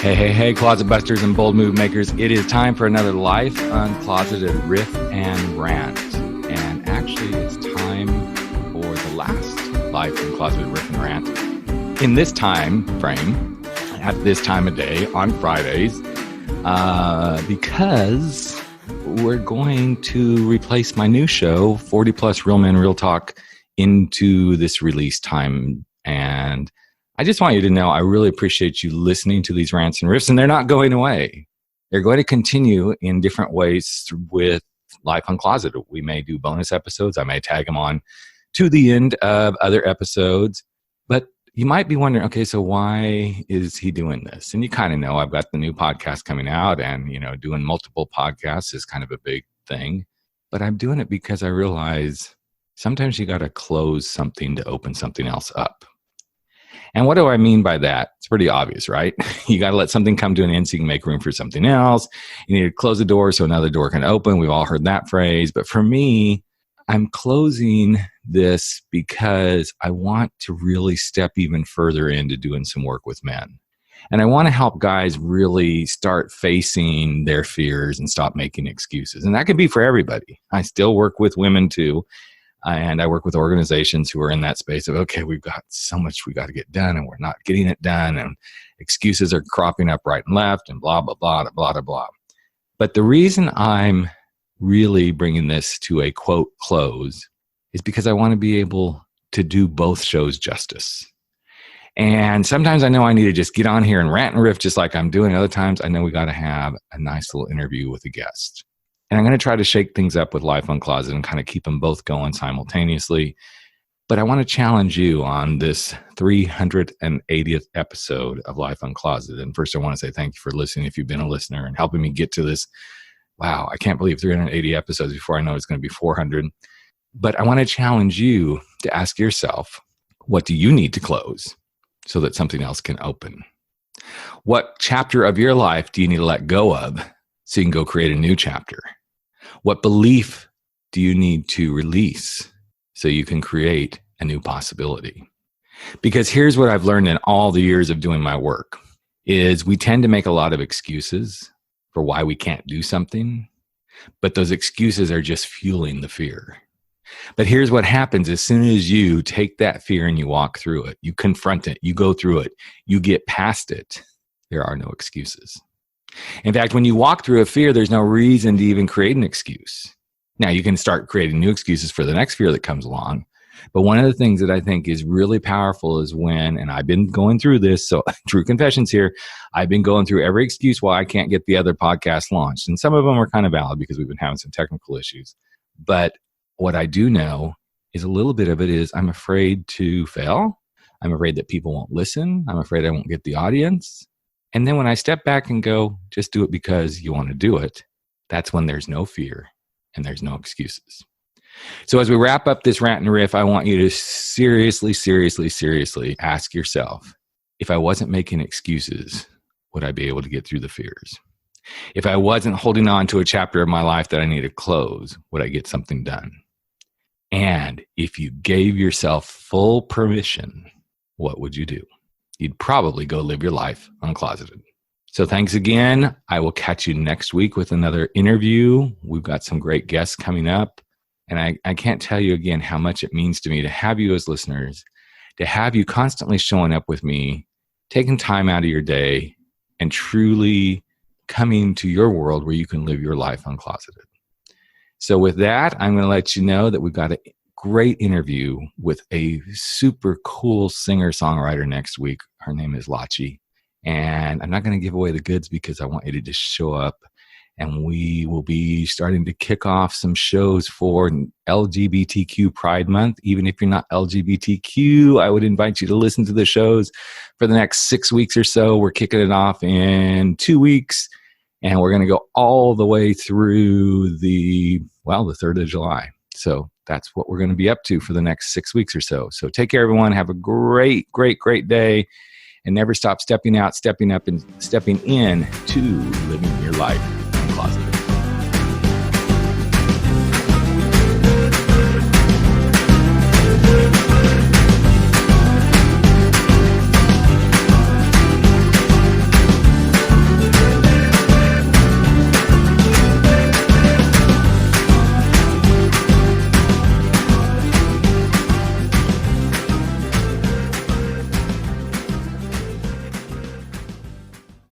Hey, closet busters and bold move makers. It is time for another Life Uncloseted Riff and Rant. And actually, it's time for the last Life Uncloseted Riff and Rant in this time frame, at this time of day, on Fridays, because we're going to replace my new show, 40 Plus Real Men, Real Talk, into this release time. And I just want you to know I really appreciate you listening to these rants and riffs, and they're not going away. They're going to continue in different ways with Life Uncloseted. We may do bonus episodes. I may tag them on to the end of other episodes. But you might be wondering, okay, so why is he doing this? And you kind of know I've got the new podcast coming out, and, you know, doing multiple podcasts is kind of a big thing. But I'm doing it because I realize sometimes you got to close something to open something else up. And what do I mean by that? It's pretty obvious, right? You got to let something come to an end so you can make room for something else. You need to close the door so another door can open. We've all heard that phrase. But for me, I'm closing this because I want to really step even further into doing some work with men. And I want to help guys really start facing their fears and stop making excuses. And that can be for everybody. I still work with women too. And I work with organizations who are in that space of, okay, we've got so much we got to get done and we're not getting it done. And excuses are cropping up right and left and blah, blah, blah, blah, blah, blah. But the reason I'm really bringing this to a quote close is because I want to be able to do both shows justice. And sometimes I know I need to just get on here and rant and riff just like I'm doing. Other times I know we got to have a nice little interview with a guest. And I'm going to try to shake things up with Life Uncloseted and kind of keep them both going simultaneously. But I want to challenge you on this 380th episode of Life Uncloseted. And first, I want to say thank you for listening if you've been a listener and helping me get to this. Wow, I can't believe 380 episodes before I know it's going to be 400. But I want to challenge you to ask yourself, what do you need to close so that something else can open? What chapter of your life do you need to let go of so you can go create a new chapter? What belief do you need to release so you can create a new possibility? Because here's what I've learned in all the years of doing my work is we tend to make a lot of excuses for why we can't do something, but those excuses are just fueling the fear. But here's what happens as soon as you take that fear and you walk through it, you confront it, you go through it, you get past it, there are no excuses. In fact, when you walk through a fear, there's no reason to even create an excuse. Now, you can start creating new excuses for the next fear that comes along. But one of the things that I think is really powerful is when, and I've been going through this, so true confessions here, I've been going through every excuse why I can't get the other podcast launched. And some of them are kind of valid because we've been having some technical issues. But what I do know is a little bit of it is I'm afraid to fail. I'm afraid that people won't listen. I'm afraid I won't get the audience. And then when I step back and go, just do it because you want to do it, that's when there's no fear and there's no excuses. So as we wrap up this rant and riff, I want you to seriously ask yourself, if I wasn't making excuses, would I be able to get through the fears? If I wasn't holding on to a chapter of my life that I need to close, would I get something done? And if you gave yourself full permission, what would you do? You'd probably go live your life uncloseted. So thanks again. I will catch you next week with another interview. We've got some great guests coming up. And I can't tell you again how much it means to me to have you as listeners, to have you constantly showing up with me, taking time out of your day, and truly coming to your world where you can live your life uncloseted. So with that, I'm going to let you know that we've got a great interview with a super cool singer-songwriter next week. Her name is Lachi. And I'm not going to give away the goods because I want you to just show up. And we will be starting to kick off some shows for LGBTQ Pride Month. Even if you're not LGBTQ, I would invite you to listen to the shows for the next 6 weeks or so. We're kicking it off in 2 weeks. And we're going to go all the way through the 3rd of July. So that's what we're going to be up to for the next 6 weeks or so. So take care, everyone. Have a great day. And never stop stepping out, stepping up, and stepping in to living your life uncloseted.